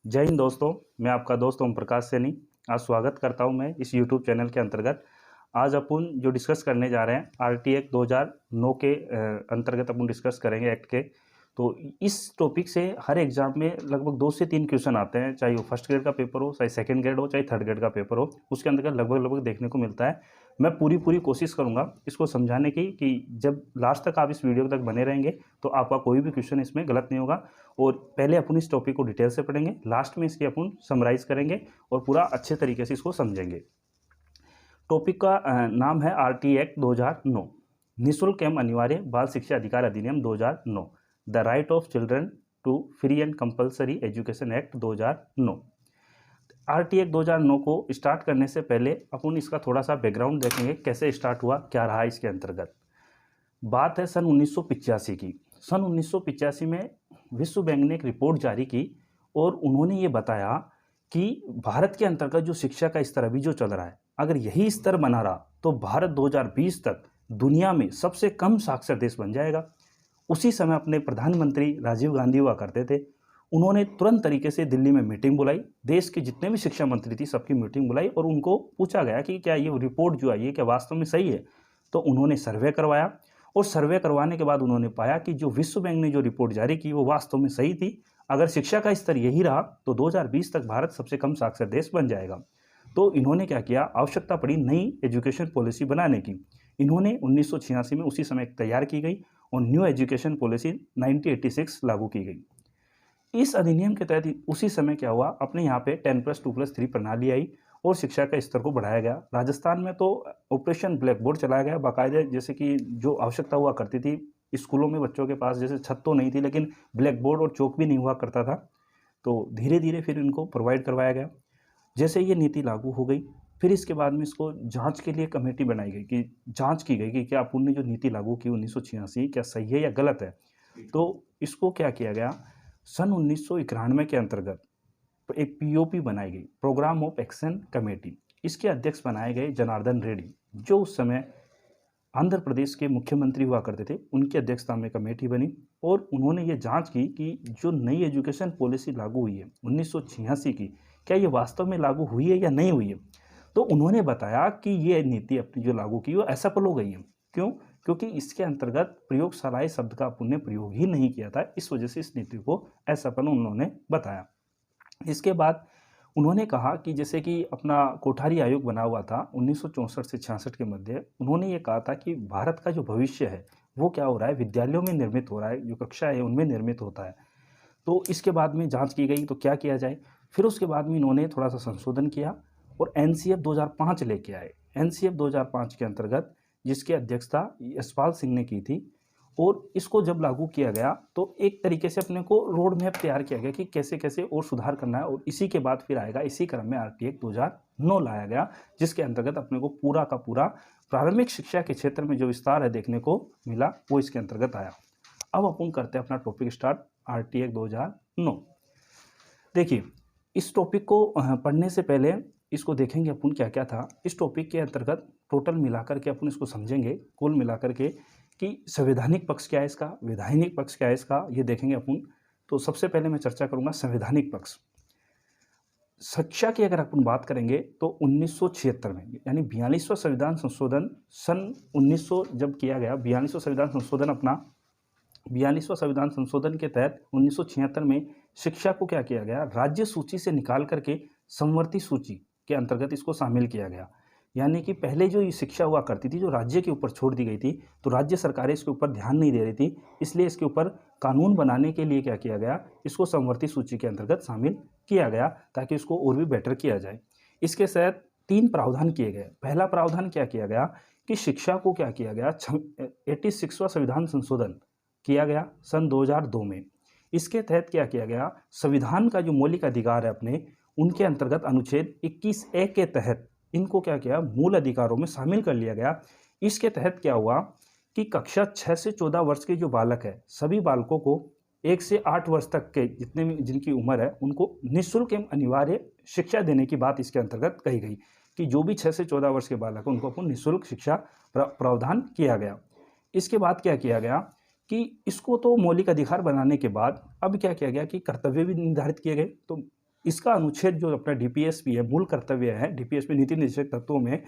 जय हिंद दोस्तों। मैं आपका दोस्त ओम प्रकाश सैनी आज स्वागत करता हूं मैं इस यूट्यूब चैनल के अंतर्गत। आज अपन जो डिस्कस करने जा रहे हैं आरटी एक्ट 2009 के अंतर्गत अपन डिस्कस करेंगे एक्ट के। तो इस टॉपिक से हर एग्जाम में लगभग 2 से 3 क्वेश्चन आते हैं, चाहे वो फर्स्ट ग्रेड का पेपर हो, चाहे सेकंड ग्रेड हो, चाहे थर्ड ग्रेड का पेपर हो, उसके अंतर्गत लगभग देखने को मिलता है। मैं पूरी कोशिश करूंगा इसको समझाने की कि जब लास्ट तक आप इस वीडियो तक बने रहेंगे तो आपका कोई भी क्वेश्चन इसमें गलत नहीं होगा। और पहले अपन इस टॉपिक को डिटेल से पढ़ेंगे, लास्ट में इसकी अपन समराइज करेंगे और पूरा अच्छे तरीके से इसको समझेंगे। टॉपिक का नाम है आरटी एक्ट 2009, निःशुल्क एवं अनिवार्य बाल शिक्षा अधिकार अधिनियम 2009, the right of children to free and compulsory education act 2009। RT act 2009 को स्टार्ट करने से पहले अपन इसका थोड़ा सा बैकग्राउंड देखेंगे, कैसे स्टार्ट हुआ, क्या रहा इसके अंतर्गत। बात है सन 1985 की। सन 1985 में विश्व बैंक ने एक रिपोर्ट जारी की और उन्होंने ये बताया कि भारत के अंतर्गत जो शिक्षा का स्तर अभी जो चल रहा है, अगर यही स्तर बना रहा तो भारत 2020 तक दुनिया में सबसे कम साक्षर देश बन जाएगा। उसी समय अपने प्रधानमंत्री राजीव गांधी हुआ करते थे, उन्होंने तुरंत तरीके से दिल्ली में मीटिंग बुलाई, देश के जितने भी शिक्षा मंत्री थी सबकी मीटिंग बुलाई और उनको पूछा गया कि क्या ये रिपोर्ट जो आई है क्या वास्तव में सही है। तो उन्होंने सर्वे करवाया और सर्वे करवाने के बाद उन्होंने पाया कि जो विश्व बैंक ने जो रिपोर्ट जारी की वो वास्तव में सही थी। अगर शिक्षा का स्तर यही रहा तो 2020 तक भारत सबसे कम साक्षर देश बन जाएगा। तो इन्होंने क्या किया, आवश्यकता पड़ी नई एजुकेशन पॉलिसी बनाने की। इन्होंने 1986 में उसी समय तैयार की गई और न्यू एजुकेशन पॉलिसी 1986 लागू की गई। इस अधिनियम के तहत उसी समय क्या हुआ, अपने यहाँ पे 10+2+3 प्रणाली आई और शिक्षा के स्तर को बढ़ाया गया। राजस्थान में तो ऑपरेशन ब्लैक बोर्ड चलाया गया बाकायदे, जैसे कि जो आवश्यकता हुआ करती थी स्कूलों में बच्चों के पास, जैसे छत तो नहीं थी लेकिन ब्लैक बोर्ड और चौक भी नहीं हुआ करता था, तो धीरे धीरे फिर इनको प्रोवाइड करवाया गया। जैसे ये नीति लागू हो गई फिर इसके बाद में इसको जांच के लिए कमेटी बनाई गई कि जांच की गई कि क्या अपन ने जो नीति लागू की 1986 क्या सही है या गलत है। तो इसको क्या किया गया, सन 1991 के अंतर्गत एक पीओपी बनाई गई, प्रोग्राम ऑफ एक्शन कमेटी। इसके अध्यक्ष बनाए गए जनार्दन रेड्डी, जो उस समय आंध्र प्रदेश के मुख्यमंत्री हुआ करते थे। उनकी अध्यक्षता में कमेटी बनी और उन्होंने ये जांच की कि जो नई एजुकेशन पॉलिसी लागू हुई है 1986 की, क्या ये वास्तव में लागू हुई है या नहीं हुई है। तो उन्होंने बताया कि ये नीति अपनी जो लागू की वो असफल हो गई है। क्यों? क्योंकि इसके अंतर्गत प्रयोगशालाएं शब्द का पुण्य प्रयोग ही नहीं किया था, इस वजह से इस नीति को असफल उन्होंने बताया। इसके बाद उन्होंने कहा कि जैसे कि अपना कोठारी आयोग बना हुआ था 1964 से 66 के मध्य, उन्होंने ये कहा था कि भारत का जो भविष्य है वो क्या हो रहा है, विद्यालयों में निर्मित हो रहा है, जो कक्षा है उनमें निर्मित होता है। तो इसके बाद में जांच की गई तो क्या किया जाए। फिर उसके बाद में इन्होंने थोड़ा सा संशोधन किया और एनसीएफ 2005 लेके आए। एनसीएफ 2005 के अंतर्गत जिसकी अध्यक्षता यशपाल सिंह ने की थी, और इसको जब लागू किया गया तो एक तरीके से अपने को रोड मैप तैयार किया गया कि कैसे कैसे और सुधार करना है। और इसी के बाद फिर आएगा, इसी क्रम में आरटी एक्ट 2009 लाया गया, जिसके अंतर्गत अपने को पूरा का पूरा प्रारंभिक शिक्षा के क्षेत्र में जो विस्तार है देखने को मिला वो इसके अंतर्गत आया। अब अपन करते हैं अपना टॉपिक स्टार्ट, आरटी एक्ट 2009। देखिए, इस टॉपिक को पढ़ने से पहले इसको देखेंगे अपन क्या क्या था इस टॉपिक के अंतर्गत। टोटल मिलाकर के अपन इसको समझेंगे, कुल मिलाकर के कि संवैधानिक पक्ष क्या है इसका, वैधानिक पक्ष क्या है इसका, ये देखेंगे अपन। तो सबसे पहले मैं चर्चा करूंगा संवैधानिक पक्ष। शिक्षा की अगर अपन बात करेंगे तो 1976 में यानी 42वां संविधान संशोधन सन 1900 जब किया गया, 42वां संविधान संशोधन अपना 42वां संविधान संशोधन के तहत 1976 में शिक्षा को क्या किया गया, राज्य सूची से निकाल करके समवर्ती सूची के अंतर्गत इसको शामिल किया गया। यानी कि पहले जो ये शिक्षा हुआ करती थी जो राज्य के ऊपर छोड़ दी गई थी, तो राज्य सरकारें इसके ऊपर ध्यान नहीं दे रही थी, इसलिए इसके ऊपर कानून बनाने के लिए क्या किया गया, इसको समवर्ती सूची के अंतर्गत शामिल किया गया ताकि इसको और भी बेटर किया जाए। इसके तहत 3 प्रावधान किए गए। पहला प्रावधान क्या किया गया कि शिक्षा को क्या किया गया, 86वां संविधान संशोधन किया गया सन 2002 में। इसके तहत क्या किया गया, संविधान का जो मौलिक अधिकार है अपने, उनके अंतर्गत अनुच्छेद 21A के तहत इनको क्या किया, मूल अधिकारों में शामिल कर लिया गया। इसके तहत क्या हुआ कि कक्षा 6 से 14 वर्ष के जो बालक है, सभी बालकों को 1 से 8 वर्ष तक के जितने भी जिनकी उम्र है उनको निःशुल्क एवं अनिवार्य शिक्षा देने की बात इसके अंतर्गत कही गई कि जो भी 6 से 14 वर्ष के बालक हैं उनको अपन निःशुल्क शिक्षा प्रावधान किया गया। इसके बाद क्या किया गया कि इसको तो मौलिक अधिकार बनाने के बाद अब क्या किया गया कि कर्तव्य भी निर्धारित किए गए। तो इसका अनुच्छेद जो अपना डीपीएसपी है, मूल कर्तव्य है डीपीएसपी नीति निर्देशक तत्वों में,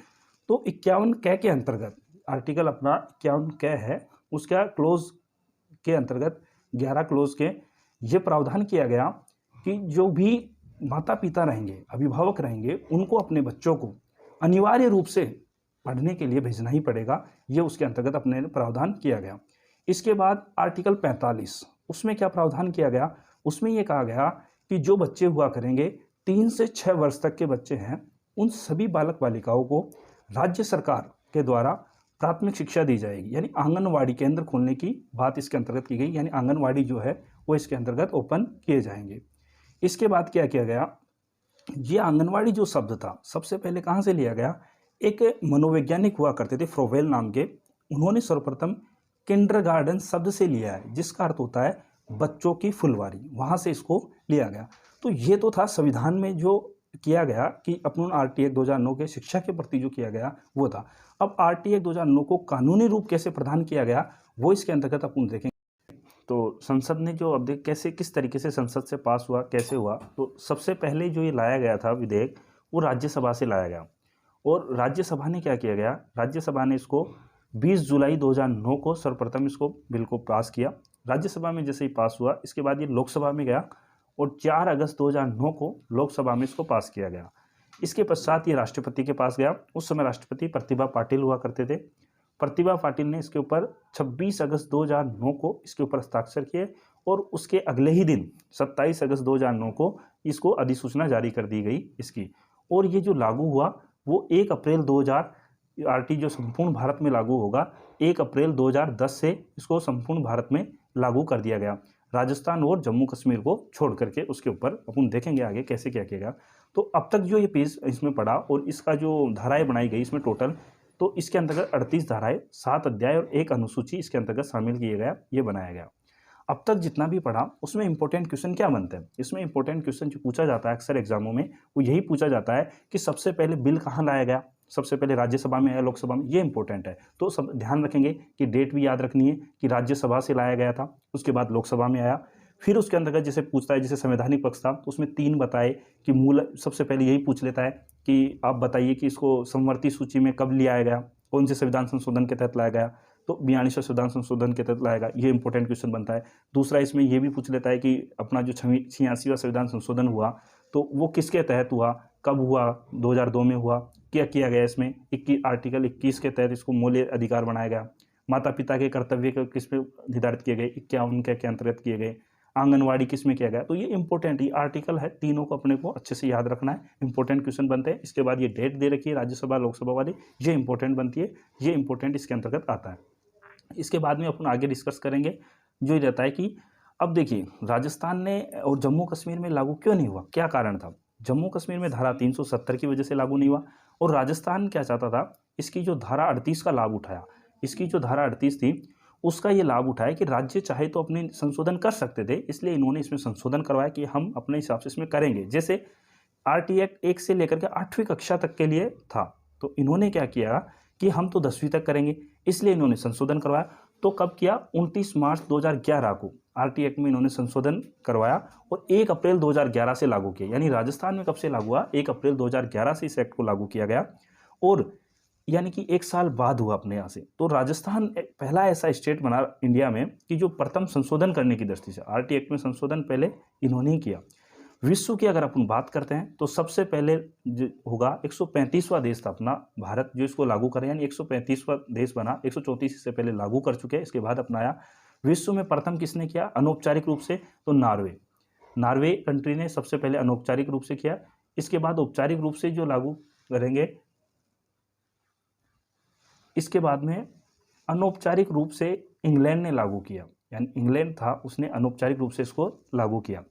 तो 51 कै के अंतर्गत आर्टिकल अपना 51 कै है, उसका क्लोज के अंतर्गत 11 क्लोज के ये प्रावधान किया गया कि जो भी माता पिता रहेंगे, अभिभावक रहेंगे, उनको अपने बच्चों को अनिवार्य रूप से पढ़ने के लिए भेजना ही पड़ेगा। ये उसके अंतर्गत अपने प्रावधान किया गया। इसके बाद आर्टिकल 45, उसमें क्या प्रावधान किया गया, उसमें ये कहा गया कि जो बच्चे हुआ करेंगे 3 से 6 वर्ष तक के बच्चे हैं, उन सभी बालक बालिकाओं को राज्य सरकार के द्वारा प्राथमिक शिक्षा दी जाएगी, यानी आंगनवाड़ी केंद्र खोलने की बात इसके अंतर्गत की गई, यानी आंगनवाड़ी जो है वो इसके अंतर्गत ओपन किए जाएंगे। इसके बाद क्या किया गया, ये आंगनवाड़ी जो शब्द था सबसे पहले कहाँ से लिया गया, एक मनोवैज्ञानिक हुआ करते थे फ्रोवेल नाम के, उन्होंने सर्वप्रथम किंडरगार्टन शब्द से लिया है, जिसका अर्थ होता है बच्चों की फुलवारी, वहाँ से इसको लिया गया। तो ये तो था संविधान में जो किया गया कि अपन आरटी एक्ट 2009 के शिक्षा के प्रति जो किया गया वो था। अब आरटी एक्ट 2009 को कानूनी रूप कैसे प्रदान किया गया वो इसके अंतर्गत अपन देखेंगे। तो संसद ने जो अब देख कैसे किस तरीके से संसद से पास हुआ, कैसे हुआ, तो सबसे पहले जो ये लाया गया था विधेयक वो राज्यसभा से लाया गया, और राज्यसभा ने क्या किया गया, राज्यसभा ने इसको 20 जुलाई 2009 को सर्वप्रथम इसको बिल को पास किया। राज्यसभा में जैसे ही पास हुआ, इसके बाद ये लोकसभा में गया और 4 अगस्त 2009 को लोकसभा में इसको पास किया गया। इसके पश्चात ये राष्ट्रपति के पास गया। उस समय राष्ट्रपति प्रतिभा पाटिल हुआ करते थे। प्रतिभा पाटिल ने इसके ऊपर 26 अगस्त 2009 को इसके ऊपर हस्ताक्षर किए, और उसके अगले ही दिन 27 अगस्त 2009 को इसको अधिसूचना जारी कर दी गई इसकी, और ये जो लागू हुआ वो 1 अप्रैल 2000 आरटी जो संपूर्ण भारत में लागू होगा, 1 अप्रैल 2010 से इसको संपूर्ण भारत में लागू कर दिया गया, राजस्थान और जम्मू कश्मीर को छोड़ करके। उसके ऊपर अपन देखेंगे आगे कैसे क्या किया गया। तो अब तक जो ये पेज इसमें पढ़ा और इसका जो धाराएं बनाई गई इसमें टोटल, तो इसके अंतर्गत 38 धाराएं, 7 अध्याय और 1 अनुसूची इसके अंतर्गत शामिल किए गया, ये बनाया गया। अब तक जितना भी पढ़ा उसमें इंपॉर्टेंट क्वेश्चन क्या बनते हैं, इसमें इंपॉर्टेंट क्वेश्चन जो पूछा जाता है अक्सर एग्जामों में वो यही पूछा जाता है कि सबसे पहले बिल कहाँ लाया गया, सबसे पहले राज्यसभा में या लोकसभा में, ये इंपॉर्टेंट है। तो सब ध्यान रखेंगे कि डेट भी याद रखनी है कि राज्यसभा से लाया गया था, उसके बाद लोकसभा में आया। फिर उसके अंतर्गत जैसे पूछता है, जैसे संवैधानिक पक्ष था तो उसमें 3 बताए कि मूल, सबसे पहले यही पूछ लेता है कि आप बताइए कि इसको समवर्ती सूची में कब लिया गया, कौन से संविधान संशोधन के तहत लाया गया, तो 42वें संविधान संशोधन के तहत लाएगा, ये इंपॉर्टेंट क्वेश्चन बनता है। दूसरा इसमें ये भी पूछ लेता है कि अपना जो 86वां संविधान संशोधन हुआ तो वो किसके तहत हुआ, कब हुआ, 2002 में हुआ, क्या किया गया इसमें, आर्टिकल 21 के तहत इसको मौलिक अधिकार बनाया गया, माता पिता के कर्तव्य को किस में निर्धारित किए गए, 51 के अंतर्गत किए गए, आंगनवाड़ी किस में किया गया। तो ये इंपॉर्टेंट ये आर्टिकल है, तीनों को अपने को अच्छे से याद रखना है, इंपॉर्टेंट क्वेश्चन बनते हैं। इसके बाद ये डेट दे रखी है राज्यसभा लोकसभा वाली, ये इंपॉर्टेंट बनती है, ये इंपॉर्टेंट इसके अंतर्गत आता है। इसके बाद में अपन आगे डिस्कस करेंगे जो ये रहता है कि अब देखिए राजस्थान ने और जम्मू कश्मीर में लागू क्यों नहीं हुआ, क्या कारण था। जम्मू कश्मीर में धारा 370 की वजह से लागू नहीं हुआ, और राजस्थान क्या चाहता था, इसकी जो धारा 38 का लाभ उठाया, इसकी जो धारा 38 थी उसका ये लाभ उठाया कि राज्य चाहे तो अपने संशोधन कर सकते थे, इसलिए इन्होंने इसमें संशोधन करवाया कि हम अपने हिसाब से इसमें करेंगे। जैसे आरटी एक्ट 1 से लेकर के 8वीं कक्षा तक के लिए था, तो इन्होंने क्या किया कि हम तो 10वीं तक करेंगे, इसलिए इन्होंने संशोधन करवाया। तो कब किया, 29 मार्च 2011 को आरटी एक्ट में इन्होंने संशोधन करवाया और 1 अप्रैल 2011 से लागू किया। यानी राजस्थान में कब से लागू हुआ, 1 अप्रैल 2011 से इस एक्ट को लागू किया गया, और यानी कि 1 साल बाद हुआ अपने यहाँ से। तो राजस्थान पहला ऐसा स्टेट बना इंडिया में कि जो प्रथम संशोधन करने की दृष्टि से आरटी एक्ट में संशोधन पहले इन्होंने ही किया। विश्व की अगर अपन बात करते हैं तो सबसे पहले जो होगा 135वां देश था अपना भारत जो इसको लागू करे, यानी 135वां देश बना, 134 से पहले लागू कर चुके हैं, इसके बाद अपनाया। विश्व में प्रथम किसने किया अनौपचारिक रूप से, तो नॉर्वे कंट्री ने सबसे पहले अनौपचारिक रूप से किया। इसके बाद औपचारिक रूप से जो लागू करेंगे, इसके बाद में अनौपचारिक रूप से इंग्लैंड ने लागू किया, यानी इंग्लैंड था उसने अनौपचारिक रूप से इसको लागू किया।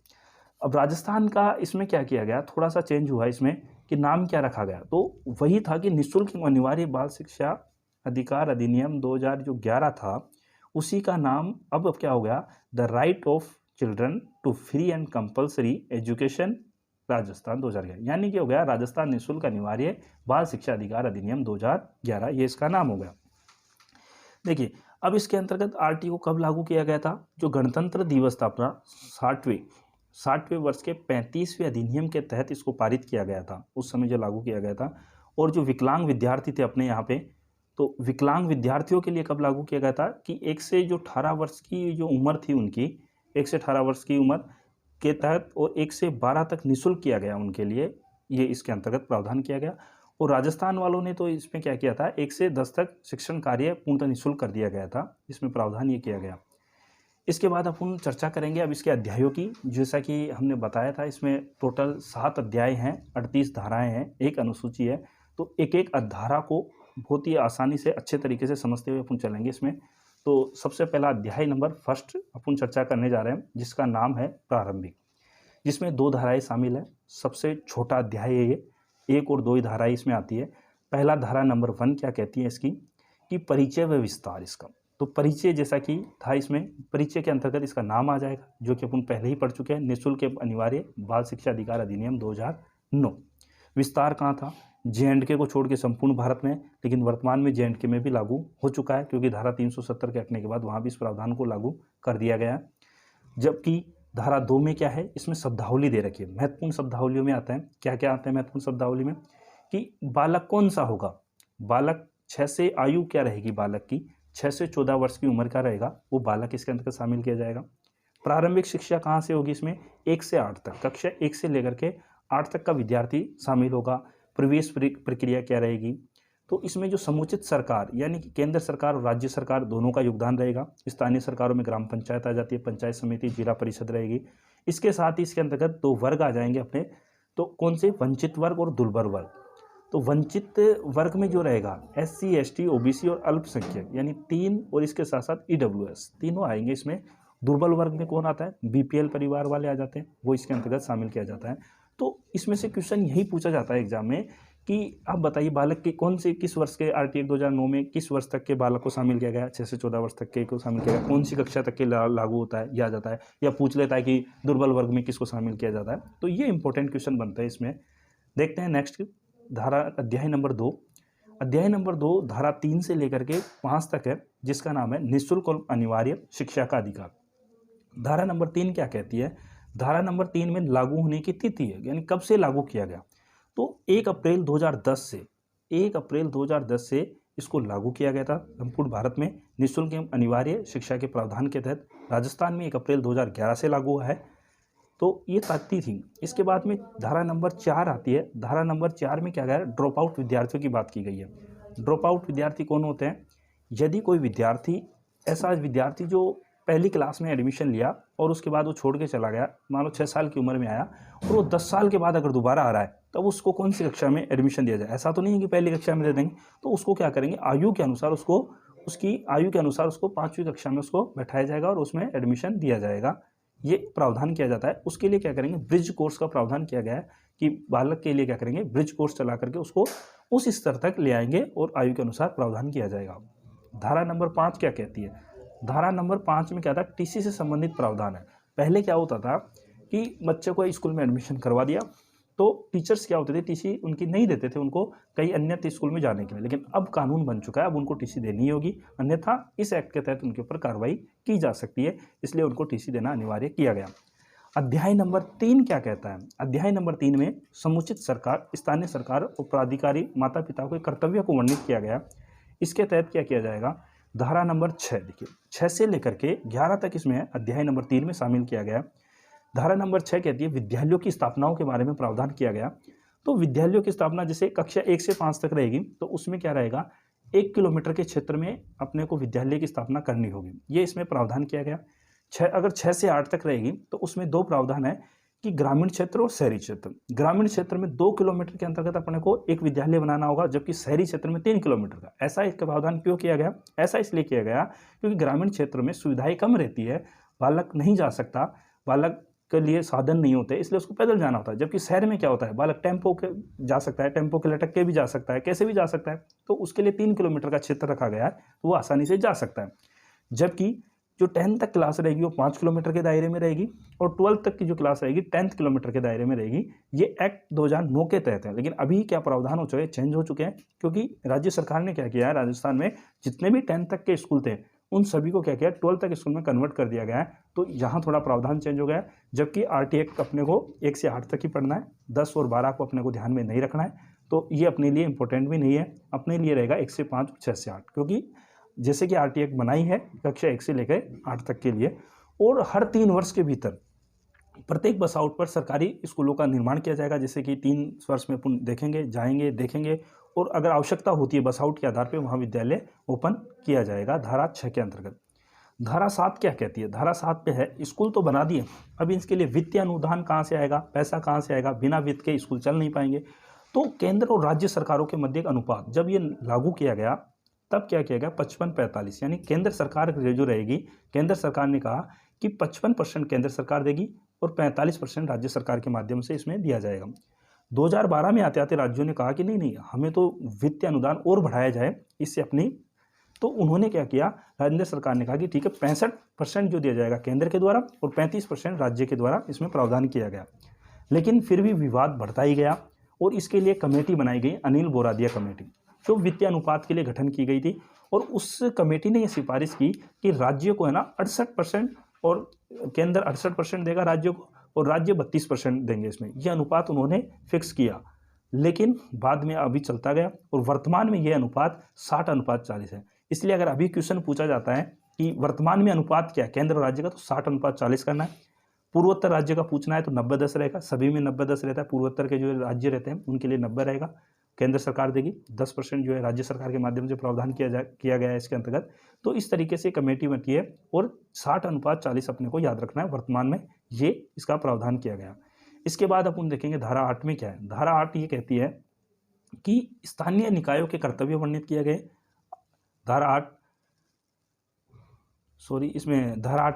अब राजस्थान का इसमें क्या किया गया, थोड़ा सा चेंज हुआ इसमें कि नाम क्या रखा गया, तो वही था कि निःशुल्क अनिवार्य बाल शिक्षा अधिकार अधिनियम 2011 था, उसी का नाम अब क्या हो गया, the right of children to free and compulsory education Rajasthan 2011। यानी क्या हो गया, राजस्थान निःशुल्क अनिवार्य बाल शिक्षा अधिकार अधिनियम 2011, ये इसका नाम हो गया। देखिए अब इसके अंतर्गत आरटी को कब लागू किया गया था, जो गणतंत्र दिवस था अपना 60वें, 60वें वर्ष के 35वें अधिनियम के तहत इसको पारित किया गया था, उस समय जो लागू किया गया था। और जो विकलांग विद्यार्थी थे अपने यहाँ पे, तो विकलांग विद्यार्थियों के लिए कब लागू किया गया था कि 1 से जो 18 वर्ष की जो उम्र थी उनकी, 1 से 18 वर्ष की उम्र के तहत और 1 से 12 तक निःशुल्क किया गया उनके लिए, ये इसके अंतर्गत प्रावधान किया गया। और राजस्थान वालों ने तो इसमें क्या किया था, 1 से 10 तक शिक्षण कार्य पूर्णतः निःशुल्क कर दिया गया था, इसमें प्रावधान ये किया गया। इसके बाद अपन चर्चा करेंगे अब इसके अध्यायों की। जैसा कि हमने बताया था, इसमें टोटल 7 अध्याय हैं, 38 धाराएं हैं, एक अनुसूची है। तो एक एक धारा को बहुत ही आसानी से अच्छे तरीके से समझते हुए अपन चलेंगे इसमें। तो सबसे पहला अध्याय नंबर 1 अपन चर्चा करने जा रहे हैं, जिसका नाम है प्रारंभिक, जिसमें 2 धाराएं शामिल है। सबसे छोटा अध्याय है ये, 1 और 2 ही धाराएं इसमें आती है। पहला धारा नंबर 1 क्या कहती है इसकी, कि परिचय व विस्तार इसका। तो परिचय जैसा कि था, इसमें परिचय के अंतर्गत इसका नाम आ जाएगा, जो कि अपन पहले ही पढ़ चुके हैं, निःशुल्क अनिवार्य बाल शिक्षा अधिकार अधिनियम 2009। विस्तार कहाँ था, J&K को छोड़ के संपूर्ण भारत में, लेकिन वर्तमान में J&K में भी लागू हो चुका है, क्योंकि धारा 370 के हटने के बाद वहाँ भी इस प्रावधान को लागू कर दिया गया है। जबकि धारा 2 में क्या है, इसमें शब्दावली दे रखी है। महत्वपूर्ण शब्दावलियों में आता है, क्या क्या आता है महत्वपूर्ण शब्दावली में, कि बालक कौन सा होगा, बालक 6 से आयु क्या रहेगी बालक की, 6 से 14 वर्ष की उम्र का रहेगा, वो बालक इसके अंतर्गत शामिल किया जाएगा। प्रारंभिक शिक्षा कहाँ से होगी, इसमें 1 से 8 तक, कक्षा 1 से लेकर के 8 तक का विद्यार्थी शामिल होगा। प्रवेश प्रक्रिया क्या रहेगी, तो इसमें जो समुचित सरकार यानी कि केंद्र सरकार और राज्य सरकार दोनों का योगदान रहेगा। स्थानीय सरकारों में ग्राम पंचायत आ जाती है, पंचायत समिति, जिला परिषद रहेगी। इसके साथ ही इसके अंतर्गत 2 वर्ग आ जाएंगे अपने, तो कौन से, वंचित वर्ग और दुर्बल वर्ग। तो वंचित वर्ग में जो रहेगा SC ST OBC और अल्पसंख्यक, यानी 3, और इसके साथ साथ EWS तीनों आएंगे इसमें। दुर्बल वर्ग में कौन आता है, BPL परिवार वाले आ जाते हैं, वो इसके अंतर्गत शामिल किया जाता है। तो इसमें से क्वेश्चन यही पूछा जाता है एग्जाम में कि आप बताइए बालक के कौन से, किस वर्ष के RT 2009 में किस वर्ष तक के बालक को शामिल किया गया, 6 से 14 वर्ष तक के को शामिल किया गया, कौन सी कक्षा तक के लागू होता है, या जाता है, या पूछ लेता है कि दुर्बल वर्ग में किसको शामिल किया जाता है। तो ये इंपॉर्टेंट क्वेश्चन बनता है इसमें। देखते हैं नेक्स्ट धारा, अध्याय नंबर 2। अध्याय नंबर 2 धारा 3 से लेकर के 5 तक है, जिसका नाम है निःशुल्क और अनिवार्य शिक्षा का अधिकार। धारा नंबर 3 क्या कहती है, धारा नंबर 3 में लागू होने की तिथि है, यानी कब से लागू किया गया, तो 1 अप्रैल 2010 से, 1 अप्रैल 2010 से इसको लागू किया गया था संपूर्ण भारत में। निःशुल्क एवं अनिवार्य शिक्षा के प्रावधान के तहत राजस्थान में 1 अप्रैल 2011 से लागू हुआ है। तो ये ताकती थी। इसके बाद में धारा नंबर 4 आती है। धारा नंबर 4 में क्या गया, ड्रॉप आउट विद्यार्थियों की बात की गई है। ड्रॉप आउट विद्यार्थी कौन होते हैं, यदि कोई विद्यार्थी, ऐसा विद्यार्थी जो पहली क्लास में एडमिशन लिया और उसके बाद वो छोड़ के चला गया, मान लो 6 साल की उम्र में आया और वो 10 साल के बाद अगर दोबारा आ रहा है, तब उसको कौन सी कक्षा में एडमिशन दिया जाए। ऐसा तो नहीं है कि पहली कक्षा में दे देंगे, तो उसको क्या करेंगे, आयु के अनुसार उसको, उसकी आयु के अनुसार उसको 5वीं कक्षा में उसको बैठाया जाएगा और उसमें एडमिशन दिया जाएगा। ये प्रावधान किया जाता है। उसके लिए क्या करेंगे, ब्रिज कोर्स का प्रावधान किया गया है कि बालक के लिए क्या करेंगे, ब्रिज कोर्स चला करके उसको उस स्तर तक ले आएंगे और आयु के अनुसार प्रावधान किया जाएगा। धारा नंबर 5 क्या कहती है, धारा नंबर 5 में क्या था, टीसी से संबंधित प्रावधान है। पहले क्या होता था कि बच्चे को स्कूल में एडमिशन करवा दिया तो टीचर्स क्या होते थे, टीसी उनकी नहीं देते थे उनको कई अन्य स्कूल में जाने के लिए, लेकिन अब कानून बन चुका है, अब उनको टीसी देनी होगी, अन्यथा इस एक्ट के तहत उनके ऊपर कार्रवाई की जा सकती है, इसलिए उनको टीसी देना अनिवार्य किया गया। अध्याय नंबर 3 क्या कहता है, अध्याय नंबर 3 में समुचित सरकार, स्थानीय सरकार और प्राधिकारी माता पिता के कर्तव्य को वर्णित किया गया। इसके तहत क्या किया जाएगा, धारा नंबर 6 देखिए, 6 से लेकर के 11 तक इसमें अध्याय नंबर 3 में शामिल किया गया। धारा नंबर 6 कहती है विद्यालयों की स्थापनाओं के बारे में प्रावधान किया गया। तो विद्यालयों की स्थापना जैसे कक्षा 1 से 5 तक रहेगी, तो उसमें क्या रहेगा, 1 किलोमीटर के क्षेत्र में अपने को विद्यालय की स्थापना करनी होगी, ये इसमें प्रावधान किया गया। अगर 6 से 8 तक रहेगी तो उसमें 2 प्रावधान है कि ग्रामीण क्षेत्र और शहरी क्षेत्र। ग्रामीण क्षेत्र में 2 किलोमीटर के अंतर्गत अपने को एक विद्यालय बनाना होगा, जबकि शहरी क्षेत्र में 3 किलोमीटर का। ऐसा इसका प्रावधान क्यों किया गया, ऐसा इसलिए किया गया क्योंकि ग्रामीण क्षेत्र में सुविधाएं कम रहती है, बालक नहीं जा सकता, बालक के लिए साधन नहीं होते, इसलिए उसको पैदल जाना होता है। जबकि शहर में क्या होता है, बालक टेम्पो के जा सकता है, टेम्पो के लटक के भी जा सकता है, कैसे भी जा सकता है, तो उसके लिए 3 किलोमीटर का क्षेत्र रखा गया है, तो वो आसानी से जा सकता है। जबकि जो 10th तक क्लास रहेगी वो 5 किलोमीटर के दायरे में रहेगी और 12th तक की जो क्लास रहेगी 10th किलोमीटर के दायरे में रहेगी। ये एक्ट 2009 के तहत है, लेकिन अभी क्या प्रावधान हो चुके हैं, चेंज हो चुके हैं, क्योंकि राज्य सरकार ने क्या किया है, राजस्थान में जितने भी 10th तक के स्कूल थे उन सभी को क्या किया, 12th तक स्कूल में कन्वर्ट कर दिया गया है। तो यहाँ थोड़ा प्रावधान चेंज हो गया है, जबकि आरटी एक्ट अपने को 1 से 8 तक ही पढ़ना है, 10 और 12 को अपने को ध्यान में नहीं रखना है। तो ये अपने लिए इंपॉर्टेंट भी नहीं है, अपने लिए रहेगा 1 से 5 और 6 से 8, क्योंकि जैसे कि आरटी एक्ट बनाई है कक्षा 1 से लेकर 8 तक के लिए, और हर 3 वर्ष के भीतर प्रत्येक बस आउट पर सरकारी स्कूलों का निर्माण किया जाएगा। जैसे कि 3 वर्ष में अपन देखेंगे, जाएंगे, देखेंगे, और अगर आवश्यकता होती है बस आउट के आधार पर महाविद्यालय ओपन किया जाएगा धारा 6 के अंतर्गत। धारा 7 क्या कहती है? धारा 7 पे है, स्कूल तो बना दिए, अब इसके लिए वित्तीय अनुदान कहाँ से आएगा, पैसा कहाँ से आएगा, बिना वित्त के स्कूल चल नहीं पाएंगे। तो केंद्र और राज्य सरकारों के मध्य एक अनुपात जब ये लागू किया गया, तब क्या किया गया, 55-45, यानी केंद्र सरकार जो रहेगी, केंद्र सरकार ने कहा कि 55% केंद्र सरकार देगी और 45% राज्य सरकार के माध्यम से इसमें दिया जाएगा। 2012 में आते आते राज्यों ने कहा कि नहीं, हमें तो वित्तीय अनुदान और बढ़ाया जाए इससे अपनी। तो उन्होंने क्या किया, राज्य सरकार ने कहा कि ठीक है, 65% जो दिया जाएगा केंद्र के द्वारा और 35% राज्य के द्वारा इसमें प्रावधान किया गया। लेकिन फिर भी विवाद बढ़ता ही गया और इसके लिए कमेटी बनाई गई, अनिल बोरादिया कमेटी, जो वित्तीय अनुपात के लिए गठन की गई थी। और उस कमेटी ने यह सिफारिश की कि राज्य को है ना 68% और केंद्र 68% देगा राज्यों को, और राज्य 32% देंगे इसमें। यह अनुपात उन्होंने फिक्स किया, लेकिन बाद में अभी चलता गया और वर्तमान में यह अनुपात 60:40 है। इसलिए अगर अभी क्वेश्चन पूछा जाता है कि वर्तमान में अनुपात क्या है केंद्र और राज्य का, तो 60:40 करना है। पूर्वोत्तर राज्य का पूछना है तो 90-10 रहेगा, सभी में 90-10 रहता है। पूर्वोत्तर के जो राज्य रहते हैं उनके लिए 90 रहेगा, केंद्र सरकार देगी, 10% जो है राज्य सरकार के माध्यम से प्रावधान किया गया है इसके अंतर्गत। तो इस तरीके से कमेटी बनती है और 60:40 अपने को याद रखना है, वर्तमान में ये इसका प्रावधान किया गया। इसके बाद अपन देखेंगे धारा 8 में क्या है। धारा 8 ये कहती है कि स्थानीय निकायों के कर्तव्य वर्णित किए गए। धारा 8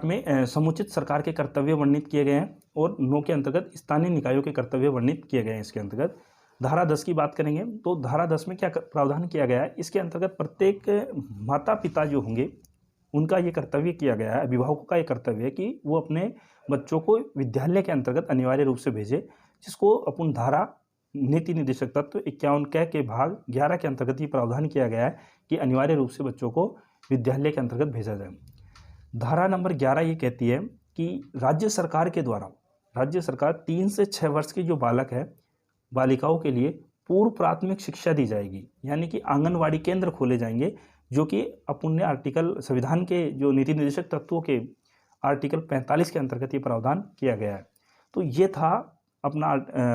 में समुचित सरकार के कर्तव्य वर्णित किए गए हैं, और 9 के अंतर्गत स्थानीय निकायों के कर्तव्य वर्णित किए गए हैं इसके अंतर्गत। धारा 10 की बात करेंगे तो धारा 10 में क्या प्रावधान किया गया है, इसके अंतर्गत प्रत्येक माता पिता जो होंगे उनका ये कर्तव्य किया गया है, अभिभावकों का ये कर्तव्य है कि वो अपने बच्चों को विद्यालय के अंतर्गत अनिवार्य रूप से भेजे, जिसको अपन धारा नीति निर्देशक तत्व 51 के भाग 11 के अंतर्गत ये प्रावधान किया गया है कि अनिवार्य रूप से बच्चों को विद्यालय के अंतर्गत भेजा जाए। धारा नंबर 11 ये कहती है कि राज्य सरकार के द्वारा, राज्य सरकार 3 से 6 वर्ष के जो बालक है, बालिकाओं के लिए पूर्व प्राथमिक शिक्षा दी जाएगी, यानी कि आंगनवाड़ी केंद्र खोले जाएंगे, जो कि अपन ने आर्टिकल संविधान के जो नीति निर्देशक तत्वों के आर्टिकल 45 के अंतर्गत ये प्रावधान किया गया है। तो ये था अपना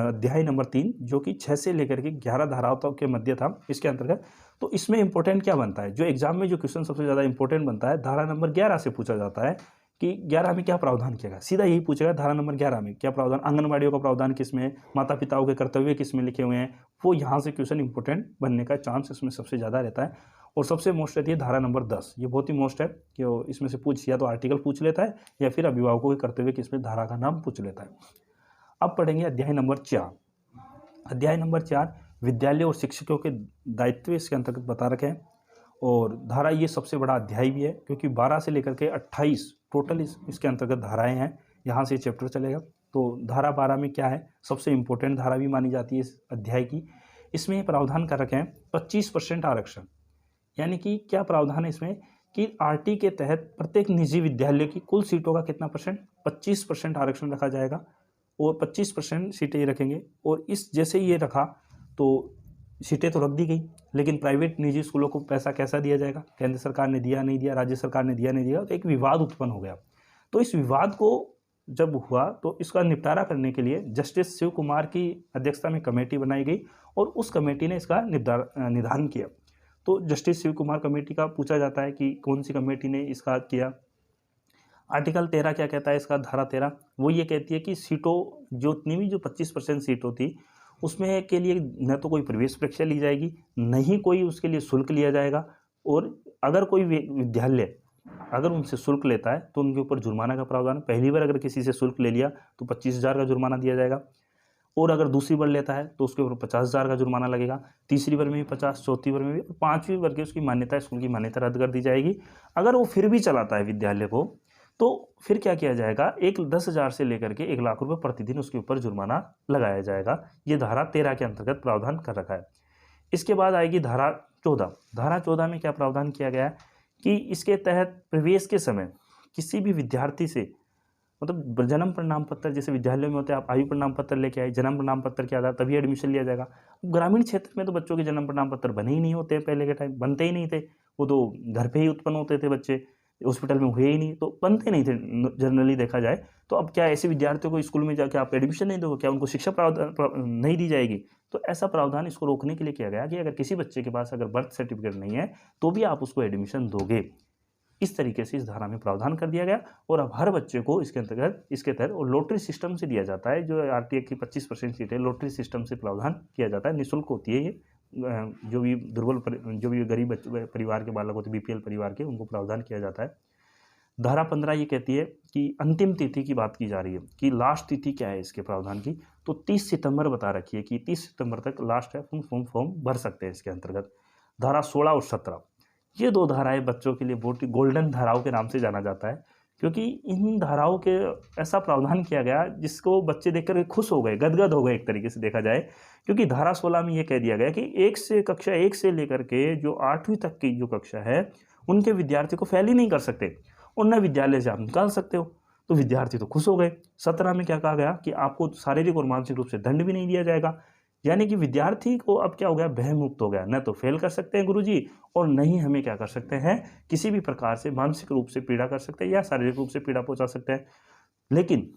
अध्याय नंबर 3, जो कि 6 से लेकर के 11 धाराओं के मध्य था इसके अंतर्गत। तो इसमें इंपॉर्टेंट क्या बनता है, जो एग्जाम में जो क्वेश्चन सबसे ज़्यादा इंपॉर्टेंट बनता है, धारा नंबर 11 से पूछा जाता है कि 11 में क्या प्रावधान किया गया। सीधा यही पूछेगा, धारा नंबर 11 में क्या प्रावधान, आंगनबाड़ियों का प्रावधान किसमें, माता पिताओं के कर्तव्य किसमें लिखे हुए हैं, वो यहाँ से क्वेश्चन इंपॉर्टेंट बनने का चांस इसमें सबसे ज़्यादा रहता है। और सबसे मोस्ट रहती है धारा नंबर 10, ये बहुत ही मोस्ट है कि इसमें से पूछ या तो आर्टिकल पूछ लेता है या फिर अभिभावकों के कर्तव्य किसमें धारा का नाम पूछ लेता है। अब पढ़ेंगे अध्याय नंबर 4। अध्याय नंबर 4 विद्यालय और शिक्षकों के दायित्व इसके अंतर्गत बता रखे हैं, और धारा ये सबसे बड़ा अध्याय भी है, क्योंकि 12 से लेकर के 28 टोटल इसके अंतर्गत धाराएं हैं, यहाँ से चैप्टर चलेगा। तो धारा 12 में क्या है, सबसे इम्पोर्टेंट धारा भी मानी जाती है इस अध्याय की। इसमें प्रावधान कर रखे हैं 25% आरक्षण, यानी कि क्या प्रावधान है इसमें कि आरटी के तहत प्रत्येक निजी विद्यालय की कुल सीटों का कितना परसेंट, 25% आरक्षण रखा जाएगा, और 25% सीटें रखेंगे। और इस जैसे ये रखा तो सीटें तो रख दी गई, लेकिन प्राइवेट निजी स्कूलों को पैसा कैसा दिया जाएगा, केंद्र सरकार ने दिया नहीं दिया, राज्य सरकार ने दिया नहीं दिया, तो एक विवाद उत्पन्न हो गया। तो इस विवाद को जब हुआ तो इसका निपटारा करने के लिए जस्टिस शिव कुमार की अध्यक्षता में कमेटी बनाई गई, और उस कमेटी ने इसका निदान किया। तो जस्टिस शिव कुमार कमेटी का पूछा जाता है कि कौन सी कमेटी ने इसका किया। आर्टिकल 13 क्या कहता है इसका, धारा 13 वो ये कहती है कि सीटों जो इतनी भी जो 25% सीट होती उसमें के लिए न तो कोई प्रवेश परीक्षा ली जाएगी, न ही कोई उसके लिए शुल्क लिया जाएगा, और अगर कोई विद्यालय अगर उनसे शुल्क लेता है तो उनके ऊपर जुर्माना का प्रावधान। पहली बार अगर किसी से शुल्क ले लिया तो 25,000 का जुर्माना दिया जाएगा, और अगर दूसरी बार लेता है तो उसके ऊपर 50,000 का जुर्माना लगेगा, तीसरी बार में भी 50, चौथी बार में भी, 5वीं बार की उसकी मान्यता, स्कूल की मान्यता रद्द कर दी जाएगी। अगर वो फिर भी चलाता है विद्यालय को तो फिर क्या किया जाएगा, 10,000 से लेकर के 1,00,000 रुपये प्रतिदिन उसके ऊपर जुर्माना लगाया जाएगा। ये धारा 13 के अंतर्गत प्रावधान कर रखा है। इसके बाद आएगी धारा 14। धारा 14 में क्या प्रावधान किया गया है कि इसके तहत प्रवेश के समय किसी भी विद्यार्थी से मतलब जन्म प्रमाण पत्र, जैसे विद्यालयों में होते हैं, आप आयु प्रमाण पत्र लेके आए, जन्म प्रमाण पत्र के आधार तभी एडमिशन लिया जाएगा। ग्रामीण क्षेत्र में तो बच्चों के जन्म प्रमाण पत्र बने ही नहीं होते हैं, पहले के टाइम बनते ही नहीं थे, वो तो घर पे ही उत्पन्न होते थे बच्चे, हॉस्पिटल में हुए ही नहीं, तो बनते नहीं थे जनरली देखा जाए। तो अब क्या ऐसे विद्यार्थियों को स्कूल में जाके आप एडमिशन नहीं दोगे, क्या उनको शिक्षा नहीं दी जाएगी? तो ऐसा प्रावधान इसको रोकने के लिए किया गया कि अगर किसी बच्चे के पास अगर बर्थ सर्टिफिकेट नहीं है तो भी आप उसको एडमिशन दोगे। इस तरीके से इस धारा में प्रावधान कर दिया गया और अब हर बच्चे को इसके तहत और लॉटरी सिस्टम से दिया जाता है। जो आरटीए की 25% सीट है, लॉटरी सिस्टम से प्रावधान किया जाता है, निःशुल्क होती है ये। जो भी जो भी गरीब परिवार के बालक होते, बीपीएल परिवार के, उनको प्रावधान किया जाता है। धारा 15 ये कहती है कि अंतिम तिथि की बात की जा रही है कि लास्ट तिथि क्या है इसके प्रावधान की, तो 30 सितंबर बता रखी है कि 30 सितंबर तक लास्ट है, फॉर्म भर सकते हैं इसके अंतर्गत। धारा 16 और 17 ये दो धाराएं बच्चों के लिए बहुत ही गोल्डन धाराओं के नाम से जाना जाता है, क्योंकि इन धाराओं के ऐसा प्रावधान किया गया जिसको बच्चे देखकर खुश हो गए, गदगद हो गए एक तरीके से देखा जाए। क्योंकि धारा 16 में ये कह दिया गया कि कक्षा 1 से लेकर के जो 8वीं तक की जो कक्षा है उनके विद्यार्थी को फेल ही नहीं कर सकते और न विद्यालय से आप निकाल सकते हो। तो विद्यार्थी तो खुश हो गए। 17 में क्या कहा गया कि आपको शारीरिक और मानसिक रूप से दंड भी नहीं दिया जाएगा, यानी कि विद्यार्थी को अब क्या हो गया, भय मुक्त हो गया, न तो फेल कर सकते हैं गुरुजी और न ही हमें क्या कर सकते हैं, किसी भी प्रकार से मानसिक रूप से पीड़ा कर सकते हैं या शारीरिक रूप से पीड़ा पहुंचा सकते हैं। लेकिन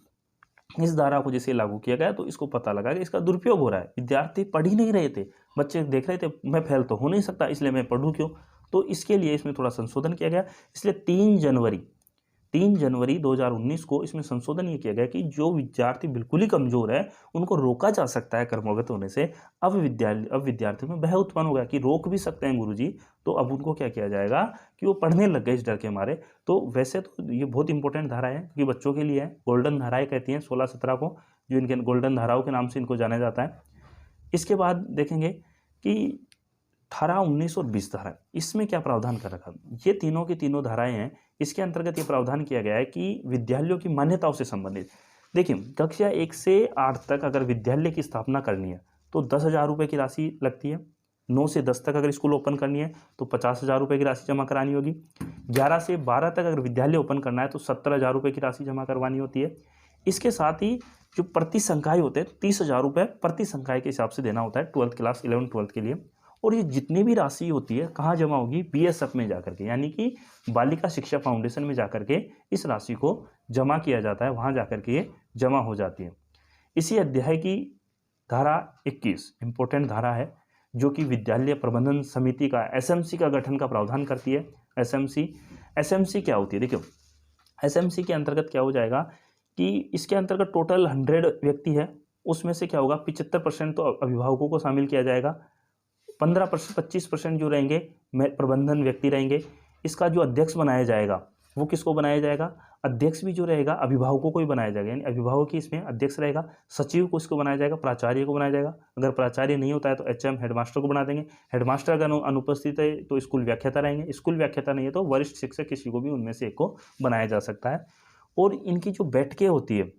इस धारा को जैसे लागू किया गया तो इसको पता लगा कि इसका दुरुपयोग हो रहा है। विद्यार्थी पढ़ ही नहीं रहे थे, बच्चे देख रहे थे मैं फेल तो हो नहीं सकता, इसलिए मैं पढ़ूं क्यों। तो इसके लिए इसमें थोड़ा संशोधन किया गया। इसलिए 3 जनवरी 2019 को इसमें संशोधन ये किया गया कि जो विद्यार्थी बिल्कुल ही कमजोर है उनको रोका जा सकता है कर्मोगत होने से। अब विद्यार्थियों में भय उत्पन्न हो गया कि रोक भी सकते हैं गुरुजी, तो अब उनको क्या किया जाएगा कि वो पढ़ने लग गए इस डर के मारे। तो वैसे तो ये बहुत इंपॉर्टेंट धारा है क्योंकि बच्चों के लिए है, गोल्डन धाराएं कहती हैं 16-17 को, जो इनके गोल्डन धाराओं के नाम से इनको जाना जाता है। इसके बाद देखेंगे कि 18, 19 और 20 धारा, इसमें क्या प्रावधान कर रखा, ये तीनों की तीनों धाराएं हैं। इसके अंतर्गत ये प्रावधान किया गया है कि विद्यालयों की मान्यताओं से संबंधित, देखिए कक्षा 1 से 8 तक अगर विद्यालय की स्थापना करनी है तो 10,000 रुपये की राशि लगती है। 9 से 10 तक अगर स्कूल ओपन करनी है तो 50,000 रुपये की राशि जमा करानी होगी। 11 से 12 तक अगर विद्यालय ओपन करना है तो 70,000 रुपये की राशि जमा करवानी होती है। इसके साथ ही जो प्रति संकाय होते हैं 30,000 रुपये प्रति संकाय के हिसाब से देना होता है 12th क्लास 11th-12th के लिए। और ये जितनी भी राशि होती है कहाँ जमा होगी, बीएसएफ में जाकर के, यानी कि बालिका शिक्षा फाउंडेशन में जाकर के इस राशि को जमा किया जाता है, वहाँ जाकर के ये जमा हो जाती है। इसी अध्याय की धारा 21 इंपॉर्टेंट धारा है जो कि विद्यालय प्रबंधन समिति का एसएमसी का गठन का प्रावधान करती है। एसएमसी क्या होती है, देखियो एसएमसी के अंतर्गत क्या हो जाएगा कि इसके अंतर्गत टोटल 100 व्यक्ति है, उसमें से क्या होगा 75% तो अभिभावकों को शामिल किया जाएगा, 15% 25% जो रहेंगे प्रबंधन व्यक्ति रहेंगे। इसका जो अध्यक्ष बनाया जाएगा वो किसको बनाया जाएगा, अध्यक्ष भी जो रहेगा अभिभावकों को ही बनाया जाएगा, यानी अभिभावक ही इसमें अध्यक्ष रहेगा। सचिव को इसको बनाया जाएगा, प्राचार्य को बनाया जाएगा। अगर प्राचार्य नहीं होता है तो एचएम हेडमास्टर को बना देंगे। हेडमास्टर अगर अनुपस्थित है तो स्कूल व्याख्याता रहेंगे, स्कूल व्याख्याता नहीं है तो वरिष्ठ शिक्षक किसी को भी उनमें से एक को बनाया जा सकता है। और इनकी जो बैठकें होती है,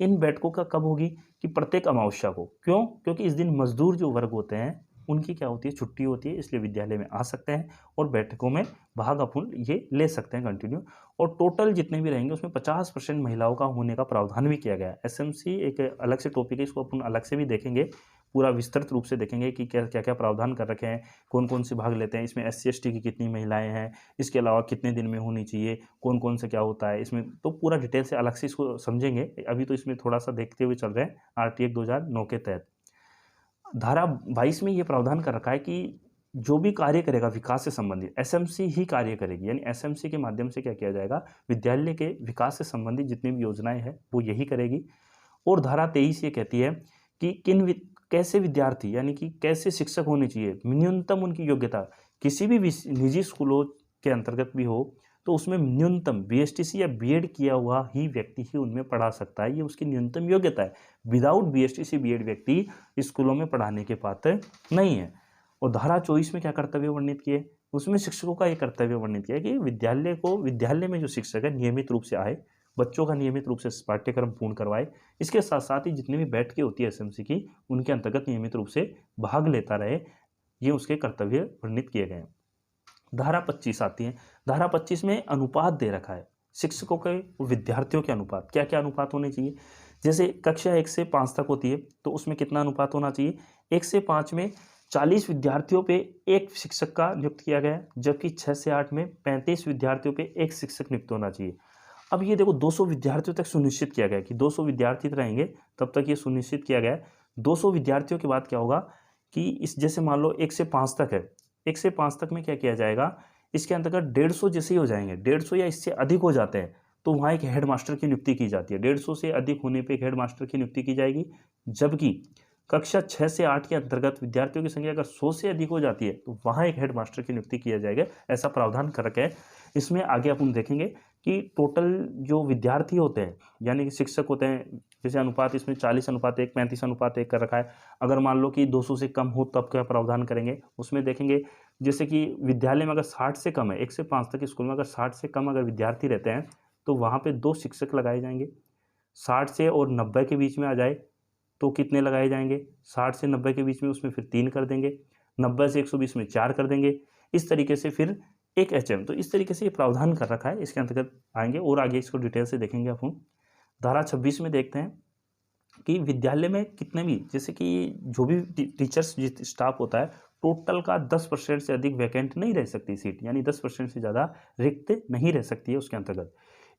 इन बैठकों का कब होगी कि प्रत्येक अमावस्या को। क्यों? क्योंकि इस दिन मजदूर जो वर्ग होते हैं उनकी क्या होती है, छुट्टी होती है, इसलिए विद्यालय में आ सकते हैं और बैठकों में भाग अपन ये ले सकते हैं कंटिन्यू। और टोटल जितने भी रहेंगे उसमें 50% महिलाओं का होने का प्रावधान भी किया गया है। एसएमसी एक अलग से टॉपिक है, इसको अपन अलग से भी देखेंगे, पूरा विस्तृत रूप से देखेंगे कि क्या क्या प्रावधान कर रखे हैं, कौन कौन से भाग लेते हैं, इसमें SC/ST की कितनी महिलाएं हैं, इसके अलावा कितने दिन में होनी चाहिए, कौन कौन से क्या होता है इसमें, तो पूरा डिटेल से अलग से इसको समझेंगे। अभी तो इसमें थोड़ा सा देखते हुए चल रहे हैं RT Act 2009 के तहत। धारा 22 में ये प्रावधान कर रखा है कि जो भी कार्य करेगा विकास से संबंधित एसएमसी ही कार्य करेगी, यानी एसएमसी के माध्यम से क्या किया जाएगा, विद्यालय के विकास से संबंधित जितनी भी योजनाएं हैं वो यही करेगी। और धारा 23 ये कहती है कि कैसे विद्यार्थी यानी कि कैसे शिक्षक होने चाहिए, न्यूनतम उनकी योग्यता, किसी भी निजी स्कूलों के अंतर्गत भी हो तो उसमें न्यूनतम BSTC या बीएड किया हुआ ही व्यक्ति ही उनमें पढ़ा सकता है, ये उसकी न्यूनतम योग्यता है। विदाउट BSTC बीएड व्यक्ति स्कूलों में पढ़ाने के पात्र नहीं है। और धारा 24 में क्या कर्तव्य वर्णित किए, उसमें शिक्षकों का ये कर्तव्य वर्णित किया कि विद्यालय में जो शिक्षक है नियमित रूप से आए, बच्चों का नियमित रूप से पाठ्यक्रम पूर्ण करवाए, इसके साथ साथ ही जितनी भी बैठकें होती है एसएमसी की उनके अंतर्गत नियमित रूप से भाग लेता रहे, ये उसके कर्तव्य वर्णित किए गए हैं। धारा 25 आती है। धारा 25 में अनुपात दे रखा है शिक्षकों के विद्यार्थियों के अनुपात, क्या क्या अनुपात होने चाहिए। जैसे कक्षा 1 से 5 तक होती है तो उसमें कितना अनुपात होना चाहिए, 1 से 5 में 40 विद्यार्थियों पे एक शिक्षक का नियुक्त किया गया है, जबकि 6 से 8 में 35 विद्यार्थियों पे एक शिक्षक नियुक्त होना चाहिए। अब ये देखो 200 विद्यार्थियों तक सुनिश्चित किया गया कि 200 विद्यार्थी रहेंगे, तब तक ये सुनिश्चित किया गया है। 200 विद्यार्थियों के बाद क्या होगा कि इस जैसे मान लो 1 से 5 तक है, 1 से 5 तक में क्या किया जाएगा, इसके अंतर्गत 150 जैसे ही हो जाएंगे, 150 या इससे अधिक हो जाते हैं तो वहाँ एक हेड मास्टर की नियुक्ति की जाती है। 150 से अधिक होने पे एक हेड मास्टर की नियुक्ति की जाएगी, जबकि कक्षा 6 से 8 के अंतर्गत विद्यार्थियों की संख्या अगर 100 से अधिक हो जाती है तो वहाँ एक हेड मास्टर की नियुक्ति किया जाएगा। ऐसा प्रावधान कर रखा है। इसमें आगे अपन देखेंगे कि टोटल जो विद्यार्थी होते हैं यानी कि शिक्षक होते हैं, जैसे अनुपात इसमें 40:1, 35:1 कर रखा है। अगर मान लो कि 200 से कम हो तब क्या प्रावधान करेंगे, उसमें देखेंगे जैसे कि विद्यालय में अगर 60 से कम है, 1 से 5 तक स्कूल में अगर 60 से कम अगर विद्यार्थी रहते हैं तो वहाँ पे 2 शिक्षक लगाए जाएंगे। 60 से और 90 के बीच में आ जाए तो कितने लगाए जाएंगे, 60 से 90 के बीच में उसमें फिर 3 कर देंगे, 90 से 120 में 4 कर देंगे, इस तरीके से फिर एक एचएम। तो इस तरीके से ये प्रावधान कर रखा है, इसके अंतर्गत आएंगे और आगे इसको डिटेल से देखेंगे अपन। धारा 26 में देखते हैं कि विद्यालय में कितने भी जैसे कि जो भी टीचर्स स्टाफ होता है टोटल का 10% से अधिक वैकेंट नहीं रह सकती सीट, यानी 10% से ज़्यादा रिक्त नहीं रह सकती है उसके अंतर्गत।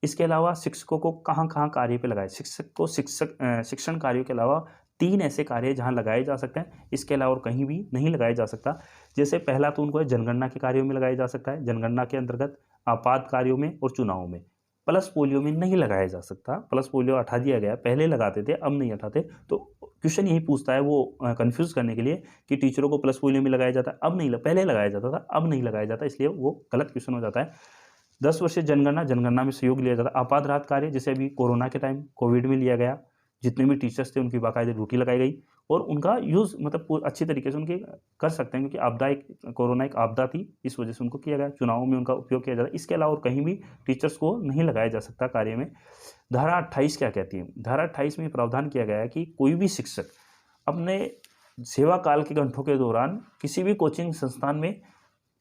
इसके अलावा शिक्षकों को कहाँ कहाँ कार्य पे लगाए, शिक्षक को शिक्षण कार्यों के अलावा 3 ऐसे कार्य जहाँ लगाए जा सकते हैं, इसके अलावा और कहीं भी नहीं लगाया जा सकता। जैसे पहला तो उनको जनगणना के कार्यों में लगाया जा सकता है, जनगणना के अंतर्गत आपात कार्यों में और चुनावों में। प्लस पोलियो में नहीं लगाया जा सकता, प्लस पोलियो हटा दिया गया, पहले लगाते थे अब नहीं हटाते। तो क्वेश्चन यही पूछता है वो कंफ्यूज करने के लिए कि टीचरों को प्लस पोलियो में लगाया जाता है, अब नहीं, पहले लगाया जाता था अब नहीं लगाया जाता, इसलिए वो गलत क्वेश्चन हो जाता है। 10 वर्षीय जनगणना, जनगणना में सहयोग लिया जाता है। आपात राहत कार्य जैसे अभी कोरोना के टाइम कोविड में लिया गया, जितने भी टीचर्स थे उनकी बाकायदे ड्यूटी लगाई गई और उनका यूज़ मतलब अच्छी तरीके से उनके कर सकते हैं, क्योंकि आपदा एक कोरोना एक आपदा थी, इस वजह से उनको किया गया। चुनावों में उनका उपयोग किया जाता है, इसके अलावा और कहीं भी टीचर्स को नहीं लगाया जा सकता कार्य में। धारा 28 क्या कहती है, धारा 28 में प्रावधान किया गया है कि कोई भी शिक्षक अपने सेवा काल के घंटों के दौरान किसी भी कोचिंग संस्थान में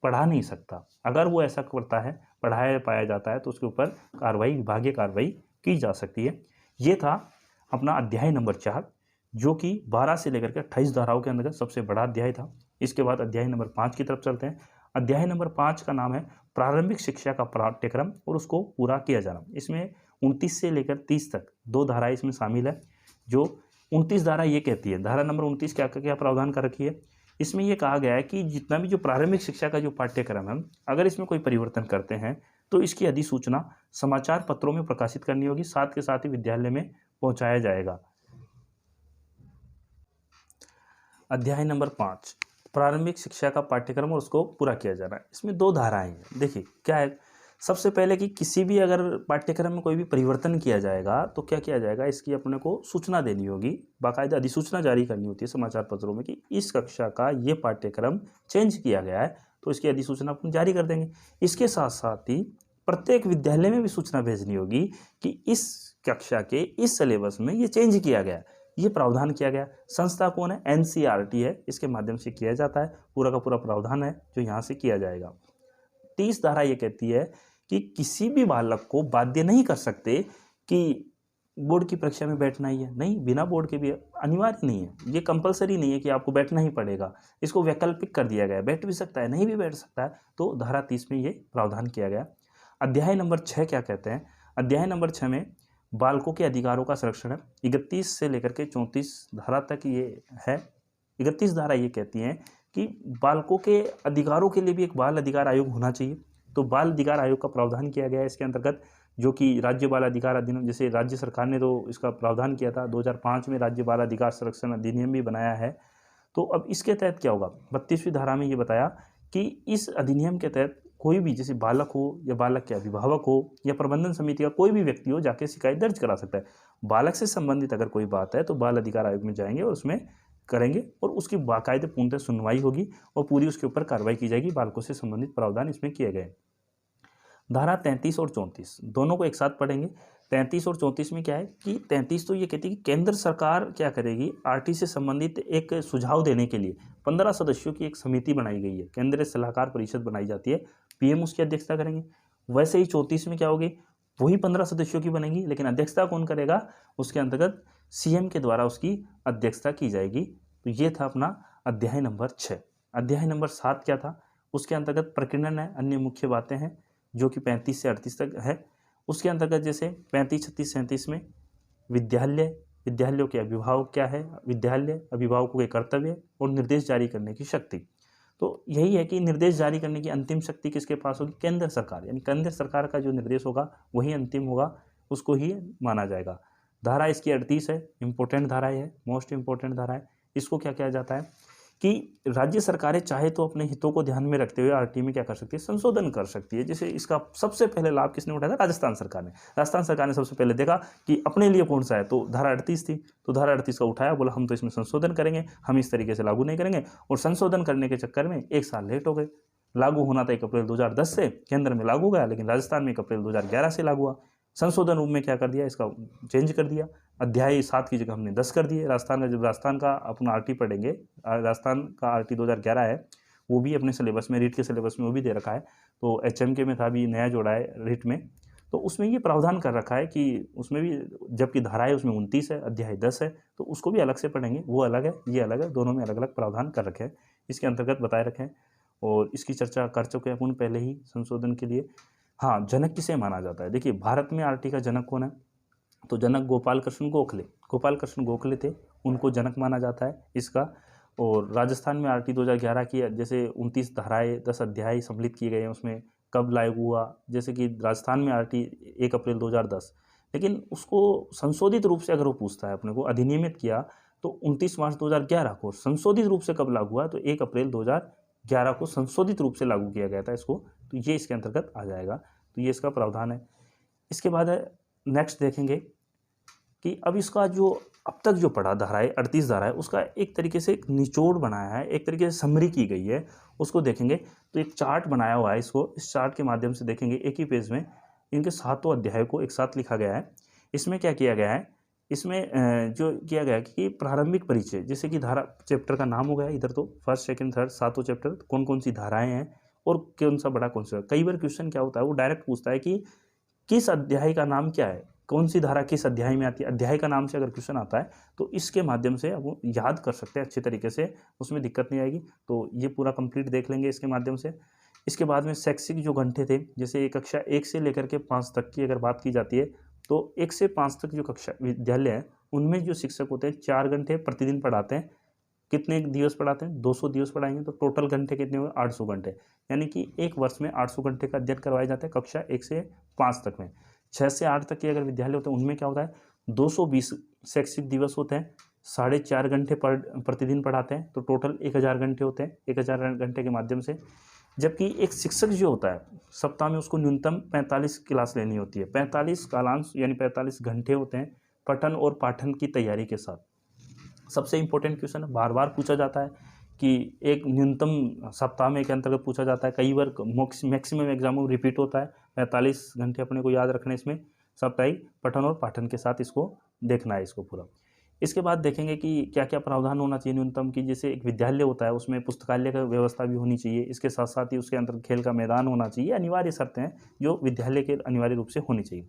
पढ़ा नहीं सकता। अगर वो ऐसा करता है, पढ़ाया पाया जाता है तो उसके ऊपर कार्रवाई, विभागीय कार्रवाई की जा सकती है। ये था अपना अध्याय नंबर 4, जो कि 12 से लेकर के 28 धाराओं के अंदर सबसे बड़ा अध्याय था। इसके बाद अध्याय नंबर 5 की तरफ चलते हैं। अध्याय नंबर 5 का नाम है प्रारंभिक शिक्षा का पाठ्यक्रम और उसको पूरा किया जाना। इसमें 29 से लेकर 30 तक 2 धाराएं इसमें शामिल है। जो 29 धारा ये कहती है, धारा नंबर 29 क्या क्या प्रावधान कर रखी है, इसमें यह कहा गया है कि जितना भी जो प्रारंभिक शिक्षा का जो पाठ्यक्रम है, अगर इसमें कोई परिवर्तन करते हैं तो इसकी अधिसूचना समाचार पत्रों में प्रकाशित करनी होगी, साथ के साथ ही विद्यालय में पहुंचाया जाएगा। अध्याय नंबर 5 प्रारंभिक शिक्षा का पाठ्यक्रम और उसको पूरा किया जाना है। इसमें 2 धाराएं हैं। देखिए क्या है, सबसे पहले कि किसी भी अगर पाठ्यक्रम में कोई भी परिवर्तन किया जाएगा तो क्या किया जाएगा, इसकी अपने को सूचना देनी होगी, बाकायदा अधिसूचना जारी करनी होती है समाचार पत्रों में कि इस कक्षा का ये पाठ्यक्रम चेंज किया गया है, तो इसकी अधिसूचना अपन जारी कर देंगे। इसके साथ साथ ही प्रत्येक विद्यालय में भी सूचना भेजनी होगी कि इस कक्षा के इस सिलेबस में ये चेंज किया गया, ये प्रावधान किया गया। संस्था कौन है, एनसीईआरटी है, इसके माध्यम से किया जाता है। पूरा का पूरा प्रावधान है जो यहाँ से किया जाएगा। 30 धारा ये कहती है कि किसी भी बालक को बाध्य नहीं कर सकते कि बोर्ड की परीक्षा में बैठना ही है, नहीं, बिना बोर्ड के भी अनिवार्य नहीं है, ये कंपलसरी नहीं है कि आपको बैठना ही पड़ेगा। इसको वैकल्पिक कर दिया गया, बैठ भी सकता है, नहीं भी बैठ सकता है। तो धारा 30 में ये प्रावधान किया गया। अध्याय नंबर 6 क्या कहते हैं, अध्याय नंबर 6 में बालकों के अधिकारों का संरक्षण है। 31 से लेकर के 34 धारा तक ये है। 31 धारा ये कहती है कि बालकों के अधिकारों के लिए भी एक बाल अधिकार आयोग होना चाहिए। तो बाल अधिकार आयोग का प्रावधान किया गया है इसके अंतर्गत, जो कि राज्य बाल अधिकार अधिनियम, जैसे राज्य सरकार ने तो इसका प्रावधान किया था, 2005 में राज्य बाल अधिकार संरक्षण अधिनियम भी बनाया है। तो अब इसके तहत क्या होगा, 32वीं धारा में ये बताया कि इस अधिनियम के तहत कोई भी जैसे बालक हो या बालक के अभिभावक हो या प्रबंधन समिति का कोई भी व्यक्ति हो जाके शिकायत दर्ज करा सकता है। बालक से संबंधित अगर कोई बात है तो बाल अधिकार आयोग में जाएंगे और उसमें करेंगे और उसकी बाकायदे पूर्णतः सुनवाई होगी और पूरी उसके ऊपर कार्रवाई की जाएगी। बालकों से संबंधित प्रावधान इसमें किए गए। धारा 33 और 34 दोनों को एक साथ पढ़ेंगे। 33 और 34 में क्या है कि 33 तो ये कहती है कि केंद्र सरकार क्या करेगी, आरटी से संबंधित एक सुझाव देने के लिए 15 सदस्यों की एक समिति बनाई गई है, केंद्रीय सलाहकार परिषद बनाई जाती है। पीएम उसकी अध्यक्षता करेंगे। वैसे ही 34 में क्या होगी, वही 15 सदस्यों की बनेगी, लेकिन अध्यक्षता कौन करेगा, उसके अंतर्गत सीएम के द्वारा उसकी अध्यक्षता की जाएगी। तो ये था अपना अध्याय नंबर 6। अध्याय नंबर 7 क्या था, उसके अंतर्गत प्रकीर्णन है, अन्य मुख्य बातें हैं, जो कि 35 से 38 तक है। उसके अंतर्गत जैसे 35, 36, 37 में विद्यालय, विद्यालयों के अभिभावक क्या है, विद्यालय अभिभावकों के कर्तव्य और निर्देश जारी करने की शक्ति। तो यही है कि निर्देश जारी करने की अंतिम शक्ति किसके पास होगी, केंद्र सरकार, यानी केंद्र सरकार का जो निर्देश होगा वही अंतिम होगा, उसको ही माना जाएगा। धारा इसकी 38 है, इंपॉर्टेंट धारा है, मोस्ट इंपॉर्टेंट धारा है। इसको क्या किया जाता है कि राज्य सरकारें चाहे तो अपने हितों को ध्यान में रखते हुए आरटी में क्या कर सकती है, संशोधन कर सकती है। जैसे इसका सबसे पहले लाभ किसने उठाया था, राजस्थान सरकार ने। राजस्थान सरकार ने सबसे पहले देखा कि अपने लिए कौन सा है, तो धारा 38 थी, तो धारा 38 का उठाया, बोला हम तो इसमें संशोधन करेंगे, हम इस तरीके से लागू नहीं करेंगे। और संशोधन करने के चक्कर में 1 साल लेट हो गए। लागू होना था 1 अप्रैल 2010 से, केंद्र में लागू गया, लेकिन राजस्थान में 1 अप्रैल 2011 से लागू हुआ। संशोधन रूप में क्या कर दिया, इसका चेंज कर दिया, अध्याय 7 की जगह हमने 10 कर दिए। राजस्थान का, जब राजस्थान का अपना आरटी पढ़ेंगे, राजस्थान का आरटी 2011 है, वो भी अपने सिलेबस में, रीट के सिलेबस में वो भी दे रखा है। तो एचएमके में था, भी नया जोड़ा है रीट में, तो उसमें ये प्रावधान कर रखा है कि उसमें भी, जबकि धारा है उसमें 29 है, अध्याय 10 है, तो उसको भी अलग से पढ़ेंगे, वो अलग है, ये अलग है, दोनों में अलग अलग प्रावधान कर रखे हैं, इसके अंतर्गत बताए रखे हैं और इसकी चर्चा कर चुके हैं अपन पहले ही संशोधन के लिए। हाँ, जनक किसे माना जाता है, देखिए भारत में आरटी का जनक कौन है, तो जनक गोपाल कृष्ण गोखले, गोपाल कृष्ण गोखले थे, उनको जनक माना जाता है इसका। और राजस्थान में आरटी 2011 की जैसे 29 धाराएं, 10 अध्याय सम्मिलित किए गए हैं, उसमें कब लागू हुआ, जैसे कि राजस्थान में आरटी 1 अप्रैल 2010, लेकिन उसको संशोधित रूप से अगर वो पूछता है अपने को, अधिनियमित किया तो 29 मार्च 2011 को, संशोधित रूप से कब लागू हुआ, तो 1 अप्रैल 2011 को संशोधित रूप से लागू किया गया था इसको, तो ये इसके अंतर्गत आ जाएगा। तो ये इसका प्रावधान है। इसके बाद है, नेक्स्ट देखेंगे कि अब इसका जो अब तक जो पढ़ा धाराएं, 38 धारा है, उसका एक तरीके से एक निचोड़ बनाया है, एक तरीके से समरी की गई है, उसको देखेंगे। तो एक चार्ट बनाया हुआ है, इसको इस चार्ट के माध्यम से देखेंगे। एक ही पेज में इनके 7 अध्याय को एक साथ लिखा गया है। इसमें क्या किया गया है, इसमें जो किया गया है कि प्रारंभिक परिचय, जैसे कि धारा चैप्टर का नाम हो गया इधर, तो फर्स्ट सेकंड थर्ड 7 चैप्टर, कौन कौन सी धाराएं हैं और कौन सा बड़ा कौन सा। कई बार क्वेश्चन क्या होता है, वो डायरेक्ट पूछता है कि किस अध्याय का नाम क्या है, कौन सी धारा किस अध्याय में आती है। अध्याय का नाम से अगर क्वेश्चन आता है तो इसके माध्यम से अब वो याद कर सकते हैं अच्छे तरीके से, उसमें दिक्कत नहीं आएगी। तो ये पूरा कंप्लीट देख लेंगे इसके माध्यम से। इसके बाद में शैक्षिक जो घंटे थे, जैसे कक्षा 1 से लेकर के 5 तक की अगर बात की जाती है, तो 1 से 5 तक जो कक्षा विद्यालय है, उनमें जो शिक्षक होते हैं 4 घंटे प्रतिदिन पढ़ाते हैं। कितने दिवस पढ़ाते हैं, 200 दिवस पढ़ाएंगे, तो टोटल घंटे कितने हुए, 800 घंटे, यानी कि एक वर्ष में 800 घंटे का अध्ययन करवाए जाते हैं कक्षा 1 से 5 तक में। 6 से 8 तक के अगर विद्यालय होते हैं, उनमें क्या होता है, 220 शैक्षिक दिवस होते हैं, 4.5 घंटे प्रतिदिन पढ़ाते हैं, तो टोटल 1000 घंटे होते हैं, 1000 घंटे के माध्यम से। जबकि एक शिक्षक जो होता है, सप्ताह में उसको न्यूनतम 45 क्लास लेनी होती है, 45 कालांश यानी 45 घंटे होते हैं पठन और पाठन की तैयारी के साथ। सबसे इंपॉर्टेंट क्वेश्चन है, बार बार पूछा जाता है कि एक न्यूनतम सप्ताह में के अंतर्गत पूछा जाता है, कई बार मैक्सिमम एग्जामों में रिपीट होता है। 45 घंटे अपने को याद रखने, इसमें साप्ताहिक पठन और पाठन के साथ इसको देखना है इसको पूरा। इसके बाद देखेंगे कि क्या क्या प्रावधान होना चाहिए न्यूनतम की, जैसे एक विद्यालय होता है उसमें पुस्तकालय का व्यवस्था भी होनी चाहिए, इसके साथ साथ ही उसके अंदर खेल का मैदान होना चाहिए, अनिवार्य शर्तें हैं जो विद्यालय के अनिवार्य रूप से होनी चाहिए।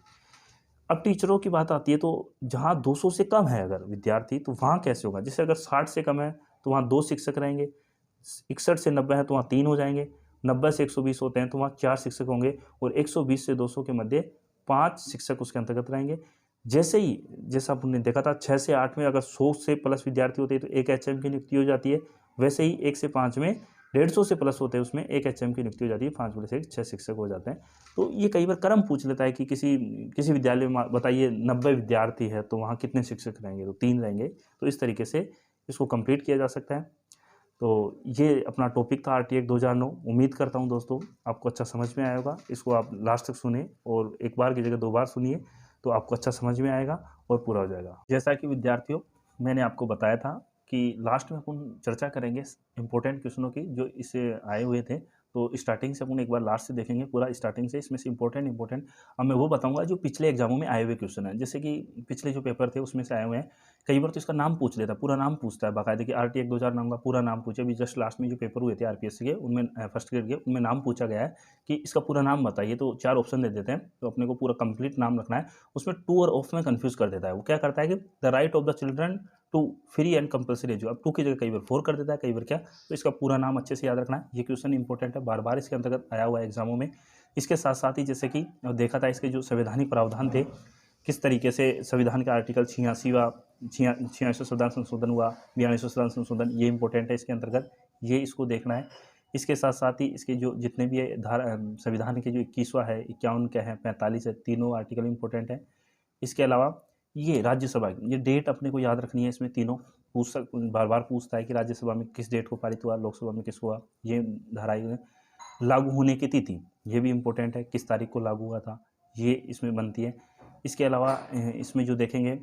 अब टीचरों की बात आती है, तो जहाँ 200 से कम है अगर विद्यार्थी, तो वहाँ कैसे होगा, जैसे अगर 60 से कम है तो वहाँ 2 शिक्षक रहेंगे, 61 से 90 है तो वहाँ 3 हो जाएंगे, 90 से 120 होते हैं तो वहाँ 4 शिक्षक होंगे, और 120 से 200 के मध्य 5 शिक्षक उसके अंतर्गत रहेंगे। जैसे ही, जैसा आपने देखा था 6 से 8 में अगर 100 से प्लस विद्यार्थी होते हैं तो 1 एचएम की नियुक्ति हो जाती है, वैसे ही 1 से 5 में 150 से प्लस होते हैं, उसमें 1 एचएम की नियुक्ति हो जाती है, 5 + 1 6 शिक्षक हो जाते हैं। तो ये कई बार क्रम पूछ लेता है कि किसी विद्यालय में बताइए 90 विद्यार्थी है तो वहाँ कितने शिक्षक रहेंगे, तो 3 रहेंगे। तो इस तरीके से इसको कंप्लीट किया जा सकता है। तो ये अपना टॉपिक था आरटी 2009। उम्मीद करता हूँ दोस्तों आपको अच्छा समझ में आया होगा। इसको आप लास्ट तक सुने और एक बार की जगह 2 बार सुनिए, तो आपको अच्छा समझ में आएगा और पूरा हो जाएगा। जैसा कि विद्यार्थियों मैंने आपको बताया था कि लास्ट में अपन चर्चा करेंगे इंपॉर्टेंट क्वेश्चनों की जो इससे आए हुए थे, तो स्टार्टिंग से अपन एक बार लास्ट से देखेंगे पूरा स्टार्टिंग से। इसमें से इंपॉर्टेंट अब मैं वो बताऊंगा जो पिछले एग्जामों में आए हुए क्वेश्चन हैं, जैसे कि पिछले जो पेपर थे उसमें से आए हुए हैं। कई बार तो इसका नाम पूछ लेता है, पूरा नाम पूछता है बाकायदे कि RT 1000 नाम का पूरा नाम पूछे। अभी जस्ट लास्ट में जो पेपर हुए थे RPSC के, उनमें फर्स्ट ग्रेड के, उनमें नाम पूछा गया है कि इसका पूरा नाम बताइए, तो 4 ऑप्शन दे देते हैं, तो अपने को पूरा कंप्लीट नाम रखना है। उसमें टू और ऑफ में कन्फ्यूज़ कर देता है। वो क्या करता है कि the right of the children to free and compulsory education, अब टू की जगह कई बार 4 कर देता है, कई बार क्या। तो इसका पूरा नाम अच्छे से याद रखना है। ये क्वेश्चन इंपॉर्टेंट है, बार-बार इसके अंतर्गत आया हुआ है एग्जामों में। इसके साथ-साथ ही जैसे कि देखा था इसके जो संवैधानिक प्रावधान थे, किस तरीके से संविधान के आर्टिकल 86वां 86वां संविधान संशोधन हुआ, 42वां संविधान संशोधन, ये इंपॉर्टेंट है इसके अंतर्गत, ये इसको देखना है। इसके साथ-साथ ही इसके जो जितने भी धारा संविधान के जो 21वां है, 51 क्या है, 45 है, तीनों आर्टिकल इंपॉर्टेंट है। इसके अलावा ये राज्यसभा की ये डेट अपने को याद रखनी है। इसमें तीनों बार-बार पूछता है कि राज्यसभा में किस डेट को पारित हुआ, लोकसभा में किस हुआ, ये धाराएँ। लागू होने की तिथि, ये भी इम्पोर्टेंट है, किस तारीख को लागू हुआ था, ये इसमें बनती है। इसके अलावा इसमें जो देखेंगे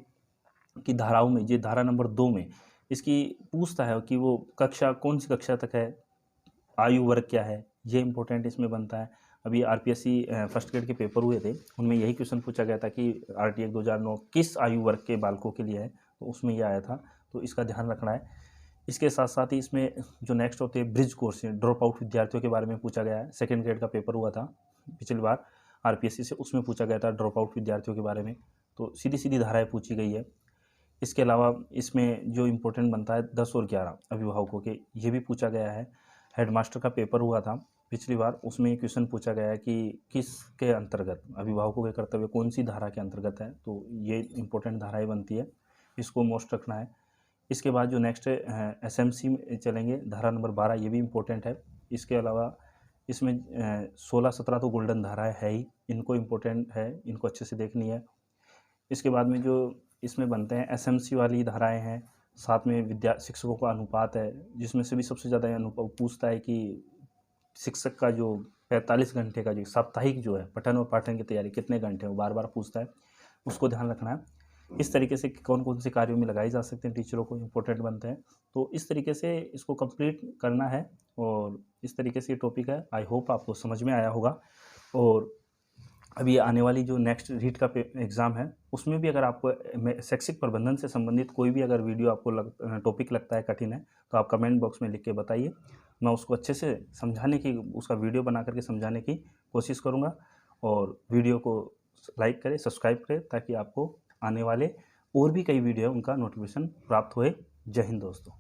कि धाराओं में, ये धारा नंबर 2 में इसकी पूछता है कि वो कक्षा कौन सी कक्षा तक है, आयु वर्ग क्या है, ये इंपॉर्टेंट इसमें बनता है। अभी RPSC फर्स्ट ग्रेड के पेपर हुए थे, उनमें यही क्वेश्चन पूछा गया था कि RT 2009 किस आयु वर्ग के बालकों के लिए है, तो उसमें ये आया था, तो इसका ध्यान रखना है। इसके साथ साथ ही इसमें जो नेक्स्ट होते हैं ब्रिज कोर्स, ड्रॉप आउट विद्यार्थियों के बारे में पूछा गया है। सेकेंड ग्रेड का पेपर हुआ था पिछली बार RPSC से, उसमें पूछा गया था ड्रॉप आउट विद्यार्थियों के बारे में, तो सीधी सीधी धाराएँ पूछी गई है। इसके अलावा इसमें जो इम्पोर्टेंट बनता है 10 और 11 अभिभावकों के, ये भी पूछा गया है। हेडमास्टर का पेपर हुआ था पिछली बार, उसमें ये क्वेश्चन पूछा गया है कि किसके अंतर्गत अभिभावकों के कर्तव्य कौन सी धारा के अंतर्गत है, तो ये इंपॉर्टेंट धाराएँ बनती है, इसको मोस्ट रखना है। इसके बाद जो नेक्स्ट SMC में चलेंगे, धारा नंबर 12, ये भी इम्पोर्टेंट है। इसके अलावा इसमें 16-17 तो गोल्डन धाराएँ है ही, इनको इम्पोर्टेंट है, इनको अच्छे से देखनी है। इसके बाद में जो इसमें बनते हैं SMC वाली धाराएँ हैं, साथ में शिक्षकों का अनुपात है, जिसमें से भी सबसे ज़्यादा अनुपात पूछता है कि शिक्षक का जो 45 घंटे का जो साप्ताहिक जो है पठन और पाठन की तैयारी कितने घंटे, वो बार-बार पूछता है, उसको ध्यान रखना है। इस तरीके से कौन-कौन से कार्यों में लगाए जा सकते हैं टीचरों को, इम्पोर्टेंट बनते हैं। तो इस तरीके से इसको कंप्लीट करना है और इस तरीके से ये टॉपिक है। आई होप आपको समझ में आया होगा। और अभी आने वाली जो नेक्स्ट रीट का एग्ज़ाम है, उसमें भी अगर आपको शैक्षिक प्रबंधन से संबंधित कोई भी अगर वीडियो आपको टॉपिक लगता है कठिन है, तो आप कमेंट बॉक्स में लिख के बताइए। मैं उसको अच्छे से समझाने की, उसका वीडियो बना करके समझाने की कोशिश करूँगा। और वीडियो को लाइक करें, सब्सक्राइब करें, ताकि आपको आने वाले और भी कई वीडियो हैं उनका नोटिफिकेशन प्राप्त होए। जय हिंद दोस्तों।